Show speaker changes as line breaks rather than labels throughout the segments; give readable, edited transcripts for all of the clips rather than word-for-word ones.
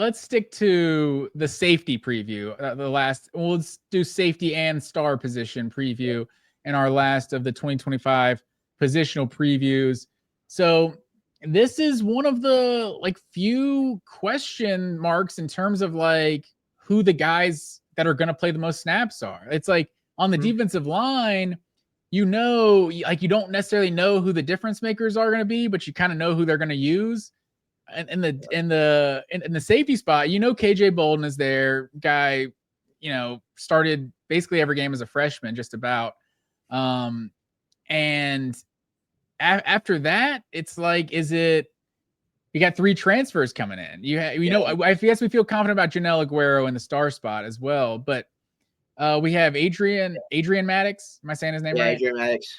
let's stick to the safety preview. Let's do safety and star position preview in our last of the 2025 positional previews. So this is one of the few question marks in terms of who the guys that are going to play the most snaps are. It's like on the defensive line, you don't necessarily know who the difference makers are going to be, but you kind of know who they're going to use. In the safety spot, KJ Bolden is their guy. Started basically every game as a freshman, just about. And after that, it's you got 3 transfers coming in. I guess we feel confident about Janelle Aguero in the star spot as well, but we have Adrian Maddox. Am I saying his name right?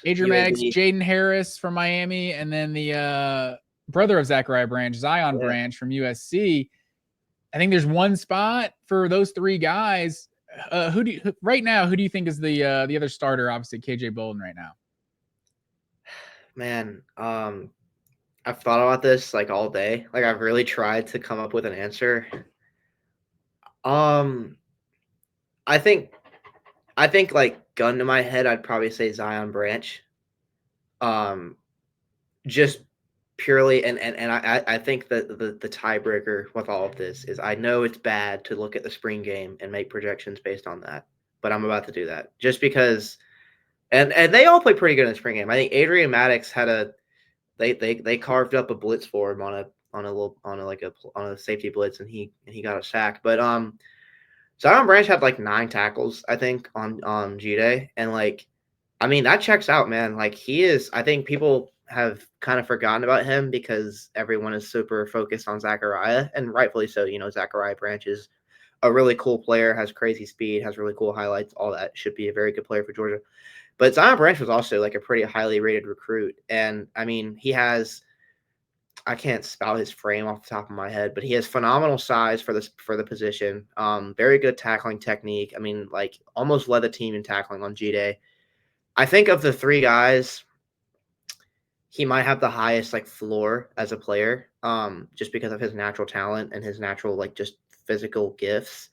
Adrian Maddox, Jaden Harris from Miami, and then the brother of Zachariah Branch, Zion Branch from USC. I think there's one spot for those 3 guys. Who do you think is the other starter? Obviously, KJ Bolden right now.
Man, I've thought about this all day. I've really tried to come up with an answer. I think gun to my head, I'd probably say Zion Branch. Just purely, and I think that the tiebreaker with all of this is I know it's bad to look at the spring game and make projections based on that, but I'm about to do that just because. And they all play pretty good in the spring game. I think Adrian Maddox had they carved up a blitz for him on a safety blitz, and he got a sack. But Zion Branch had 9 tackles, I think, on G-Day, and that checks out, man. He is. I think people have kind of forgotten about him because everyone is super focused on Zachariah, and rightfully so. Zachariah Branch is a really cool player, has crazy speed, has really cool highlights. All that, should be a very good player for Georgia. But Zion Branch was also a pretty highly rated recruit. And he has, I can't spout his frame off the top of my head, but he has phenomenal size for the position. Very good tackling technique. Almost led the team in tackling on G-Day. I think of the 3 guys, he might have the highest floor as a player, just because of his natural talent and his natural just physical gifts.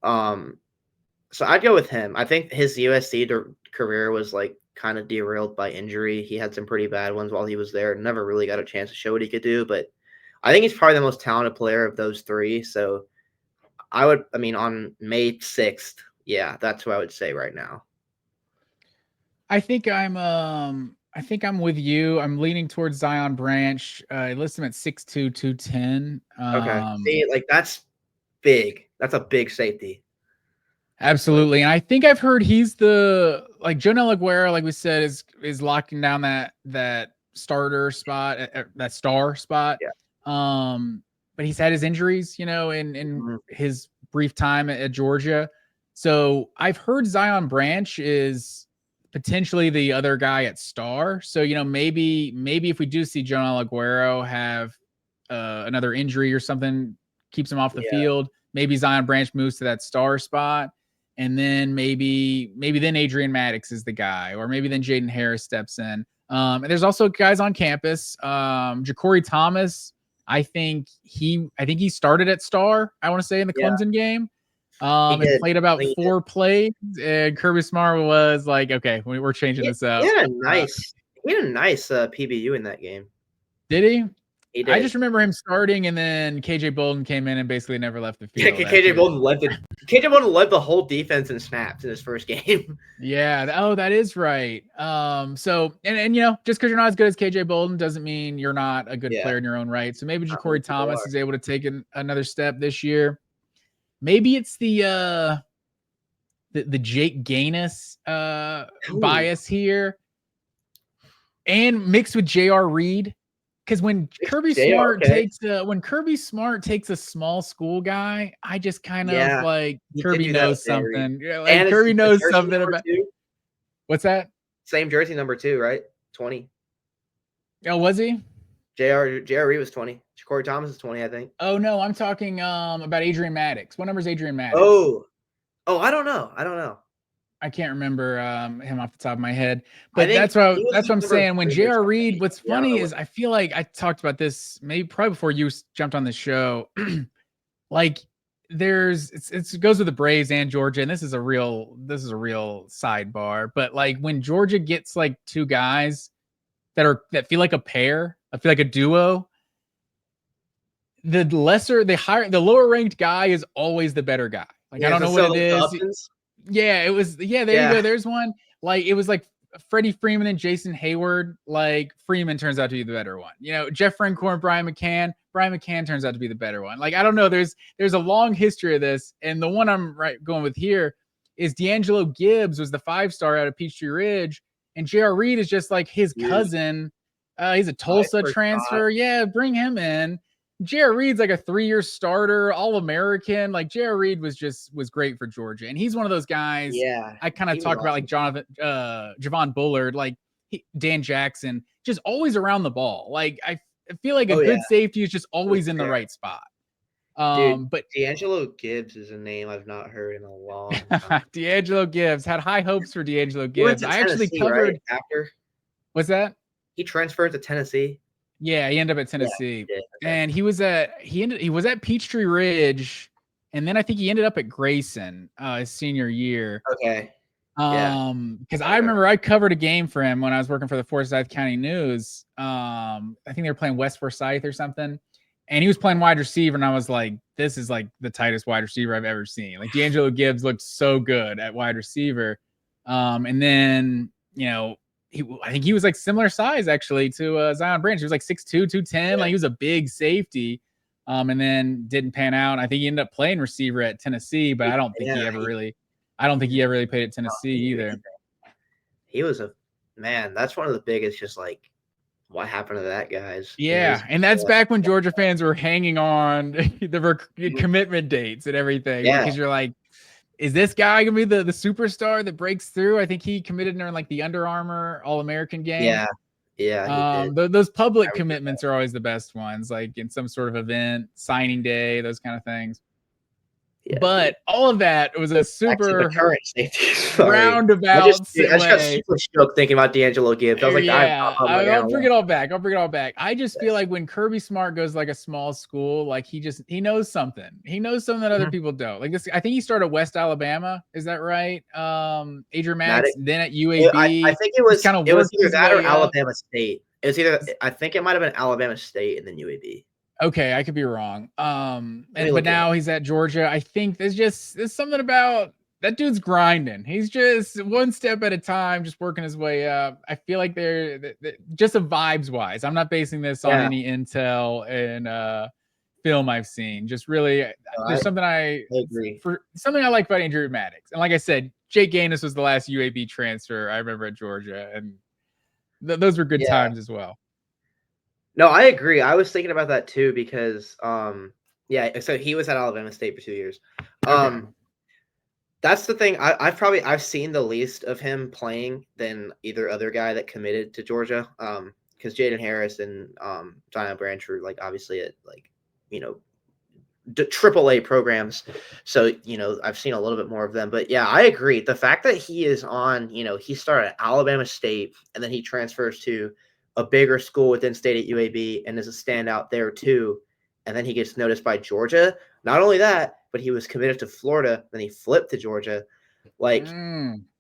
So I'd go with him. I think his USC career was kind of derailed by injury. He had some pretty bad ones while he was there. Never really got a chance to show what he could do, but I think he's probably the most talented player of those 3. So on May 6th, that's who I would say right now.
I think I'm with you. I'm leaning towards Zion Branch. I list him at 6'2", 210.
Okay. See, that's big. That's a big safety.
Absolutely. And I think I've heard he's the Janelle Aguero, like we said, is locking down that starter spot, that star spot.
Yeah.
But he's had his injuries, in his brief time at Georgia. So I've heard Zion Branch is potentially the other guy at star. So, maybe if we do see Janelle Aguero have another injury or something, keeps him off the field, maybe Zion Branch moves to that star spot. And then maybe then Adrian Maddox is the guy, or maybe then Jaden Harris steps in. And there's also guys on campus. Ja'Cory Thomas, I think he started at star, I want to say, in the Clemson game. And played about 4 plays, and Kirby Smart was like, okay, we're changing this up.
He had a nice PBU in that game.
Did he? I just remember him starting, and then KJ Bolden came in and basically never left the field.
Yeah, KJ Bolden led the whole defense in snaps in his first game.
Yeah. Oh, that is right. So and just because you're not as good as KJ Bolden doesn't mean you're not a good player in your own right. So maybe Ja'Cory Thomas is able to take another step this year. Maybe it's the Jake Gaines bias here, and mixed with J.R. Reed. Because when Kirby Smart takes a small school guy, I just kind of Kirby knows something. Kirby knows something about. What's that?
Same jersey number 2, right? 20.
Oh, was he?
J.R. Reed was 20. Ja'Cory Thomas is 20, I think.
Oh no, I'm talking about Adrian Maddox. What number is Adrian Maddox?
Oh, I don't know.
I can't remember him off the top of my head, but that's what I'm saying. When J.R. Reed, what's funny is I feel like I talked about this probably before you jumped on the show. like it goes with the Braves and Georgia, and this is a real sidebar. But like when Georgia gets like two guys that feel like a pair, I feel like a duo. The lower ranked guy is always the better guy. Like I don't know what it is. Yeah, it was. Yeah, there you go. There's one. Like it was like Freddie Freeman and Jason Hayward. Like Freeman turns out to be the better one. You know, Jeff Francoeur, Brian McCann. Brian McCann turns out to be the better one. Like I don't know. There's a long history of this, and the one I'm going with here is D'Angelo Gibbs was the 5-star out of Peachtree Ridge, and J.R. Reed is just like his cousin. He's a Tulsa transfer. Yeah, bring him in. J.R. Reed's like a 3-year starter, All-American. Like J.R. Reed was great for Georgia, and he's one of those guys.
Yeah,
I kind of talk about like Javon Bullard, like Dan Jackson, just always around the ball. Like I feel like a good safety is just always in the right spot.
Dude,
but
D'Angelo Gibbs is a name I've not heard in a long time.
D'Angelo Gibbs, had high hopes for D'Angelo Gibbs. I actually covered.
Right? After
what's that?
He transferred to Tennessee.
Yeah, he ended up at Tennessee, and he was at Peachtree Ridge, and then I think he ended up at Grayson his senior year.
Okay.
Because I remember I covered a game for him when I was working for the Forsyth County News. I think they were playing West Forsyth or something, and he was playing wide receiver, and I was like, this is like the tightest wide receiver I've ever seen. Like D'Angelo Gibbs looked so good at wide receiver, and then I think he was like similar size actually to Zion Branch. He was like 6'2", 210. Like he was a big safety, and then didn't pan out. I think he ended up playing receiver at Tennessee, but I don't think he ever really played at Tennessee either.
He was a man. That's one of the biggest. Just like what happened to that guys?
Yeah, and that's back when Georgia fans were hanging on the commitment dates and everything.
Yeah,
because you're like, is this guy gonna be the superstar that breaks through? I think he committed during like the Under Armour All-American game.
Yeah.
Those public commitments are always the best ones, like in some sort of event, signing day, those kind of things. Yeah, but all of that was a super
current safety
roundabout.
I just got super stoked thinking about D'Angelo Gibbs. I was like,
I'll bring it all back. I just feel like when Kirby Smart goes like a small school, like he knows something. He knows something that other people don't. Like this, I think he started at West Alabama. Is that right? Adrian Maddox, then at UAB.
I think it was either that or Alabama State. It was either I think it might have been Alabama State and then UAB.
Okay, I could be wrong. But now he's at Georgia. I think there's something about that dude's grinding. He's just one step at a time, just working his way up. I feel like they're just a vibes wise. I'm not basing this on any intel and film I've seen. Just really, there's something I agree for something I like about Adrian Maddox. And like I said, Jake Gaines was the last UAB transfer I remember at Georgia, and those were good times as well.
No, I agree. I was thinking about that too because, so he was at Alabama State for 2 years. That's the thing. I've seen the least of him playing than either other guy that committed to Georgia. Because Jaden Harris and Zion Branch were like obviously at like AAA programs, so I've seen a little bit more of them. But yeah, I agree. The fact that he is on, he started at Alabama State and then he transfers to a bigger school within state at UAB and is a standout there too. And then he gets noticed by Georgia. Not only that, but he was committed to Florida. Then he flipped to Georgia. Like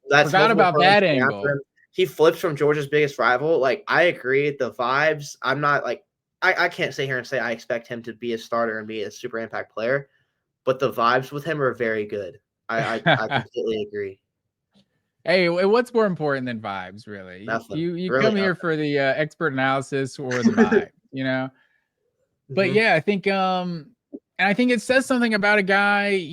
that's
forgot about that angle.
He flips from Georgia's biggest rival. Like I agree. The vibes, I'm not like, I can't sit here and say I expect him to be a starter and be a super impact player, but the vibes with him are very good. I completely agree.
Hey, what's more important than vibes, really?
Nothing.
You really come here for the expert analysis or the vibe, But yeah, I think and I think it says something about a guy,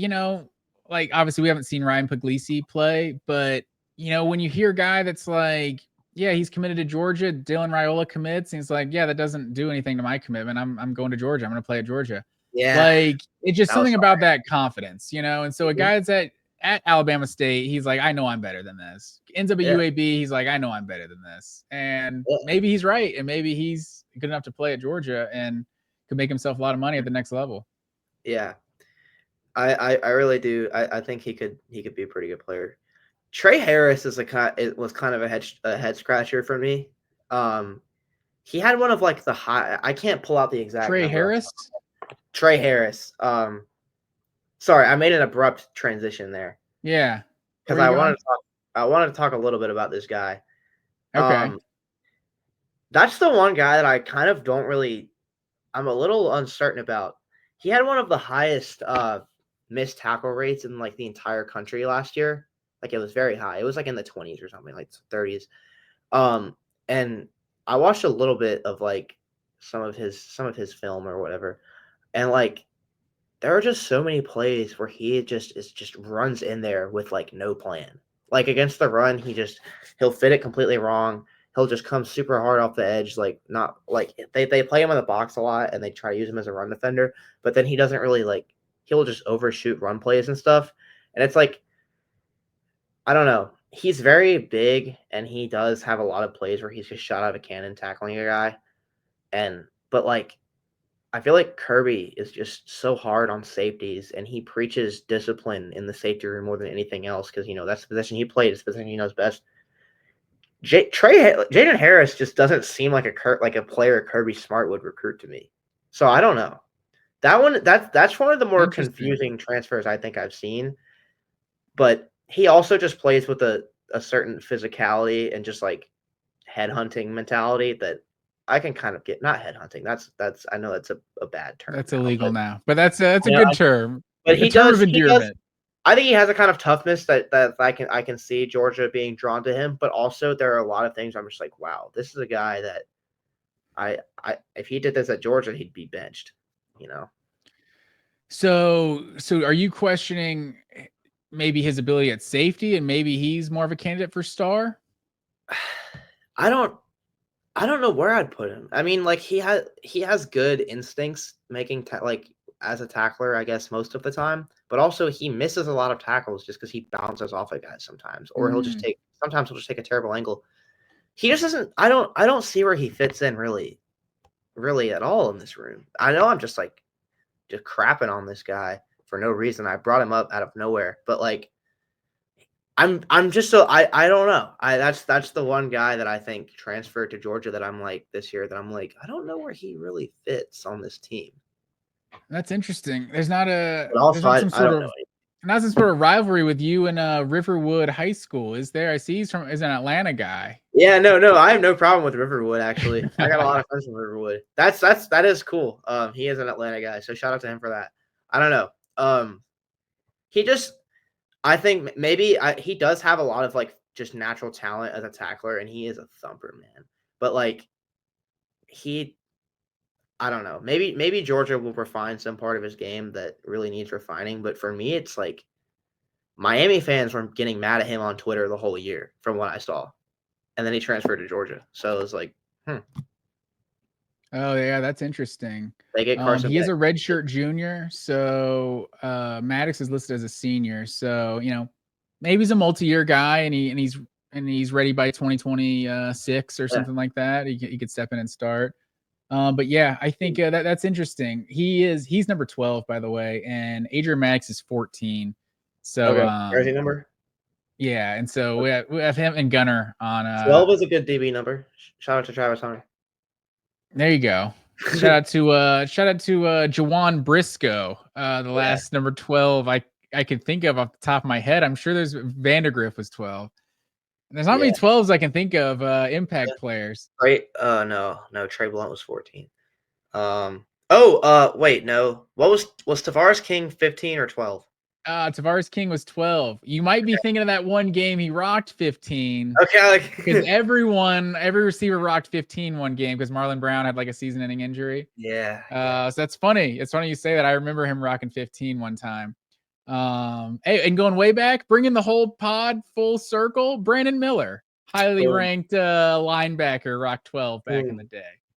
like obviously we haven't seen Ryan Puglisi play, but when you hear a guy that's like, yeah, he's committed to Georgia, Dylan Raiola commits, and he's like, yeah, that doesn't do anything to my commitment. I'm going to Georgia. I'm going to play at Georgia.
Yeah.
Like it's just something about that confidence, And so a guy that's at Alabama State, he's like, I know I'm better than this. Ends up at UAB, he's like, I know I'm better than this. And maybe he's right. And maybe he's good enough to play at Georgia and could make himself a lot of money at the next level.
Yeah. I really do. I think he could be a pretty good player. Trey Harris was kind of a head scratcher for me. He had one of like the high. I can't pull out the exact.
Trey Harris.
Trey Harris. Sorry, I made an abrupt transition there.
Yeah.
Because
Where you going?
I wanted to talk a little bit about this guy.
Okay.
That's the one guy that I kind of don't really. I'm a little uncertain about. He had one of the highest missed tackle rates in like the entire country last year. Like it was very high. It was like in the 20s or something, like 30s. And I watched a little bit of like some of his film or whatever, and like there are just so many plays where he just runs in there with like no plan. Like against the run, he'll fit it completely wrong. He'll just come super hard off the edge, like not like they play him in the box a lot and they try to use him as a run defender, but then he doesn't really like he'll just overshoot run plays and stuff. And it's like I don't know. He's very big and he does have a lot of plays where he's just shot out of a cannon tackling a guy. But like I feel like Kirby is just so hard on safeties, and he preaches discipline in the safety room more than anything else because that's the position he played. It's the position he knows best. Jaden Harris just doesn't seem like a player Kirby Smart would recruit to me. So I don't know. That's one of the more confusing transfers I think I've seen. But he also just plays with a certain physicality and just like headhunting mentality that I can kind of get. Not headhunting. That's I know that's a bad term.
That's illegal now, but that's a
Yeah,
good term.
But
he does.
I think he has a kind of toughness that I can see Georgia being drawn to him. But also there are a lot of things I'm just like, wow, this is a guy that I if he did this at Georgia, he'd be benched.
So are you questioning maybe his ability at safety, and maybe he's more of a candidate for star?
I don't know where I'd put him. I mean, like he has good instincts making like as a tackler, I guess most of the time, but also he misses a lot of tackles just because he bounces off of guys sometimes, or sometimes he'll just take a terrible angle. He just doesn't. I don't see where he fits in really at all in this room. I know I'm just crapping on this guy for no reason. I brought him up out of nowhere, but like I'm just so I don't know. That's the one guy that I think transferred to Georgia that I'm like this year that I'm like I don't know where he really fits on this team.
That's interesting. There's not
some sort
of rivalry with you and Riverwood High School, is there? I see he's an Atlanta guy.
Yeah, no, I have no problem with Riverwood actually. I got a lot of friends from Riverwood. That is cool. He is an Atlanta guy, so shout out to him for that. I don't know. I think maybe he does have a lot of like just natural talent as a tackler, and he is a thumper, man. But like I don't know. Maybe Georgia will refine some part of his game that really needs refining. But for me, it's like Miami fans were getting mad at him on Twitter the whole year from what I saw, and then he transferred to Georgia. So it was like,
Oh yeah, that's interesting.
They get Carson.
He is a redshirt junior, so Maddox is listed as a senior. So maybe he's a multi-year guy, and he's ready by 2026 or something like that. He could step in and start. But yeah, I think that's interesting. He's number 12, by the way, and Adrian Maddox is 14. So
jersey number.
Yeah, and so we have him and Gunner on.
12 is a good DB number. Shout out to Travis Hunter.
There you go. Shout out to Jawan Briscoe, the last number 12 I could think of off the top of my head. I'm sure there's Vandergriff was 12. There's not many 12s I can think of impact players.
Right? No, Trey Blunt was 14. Wait, no. What was Tavares King 15 or 12?
Tavares King was 12. You might be thinking of that one game he rocked 15.
Okay,
because every receiver rocked 15 one game because Marlon Brown had like a season-ending injury.
Yeah.
So that's funny. It's funny you say that. I remember him rocking 15 one time. Hey, and going way back, bringing the whole pod full circle, Brandon Miller, highly ranked linebacker, rocked 12 back in the day.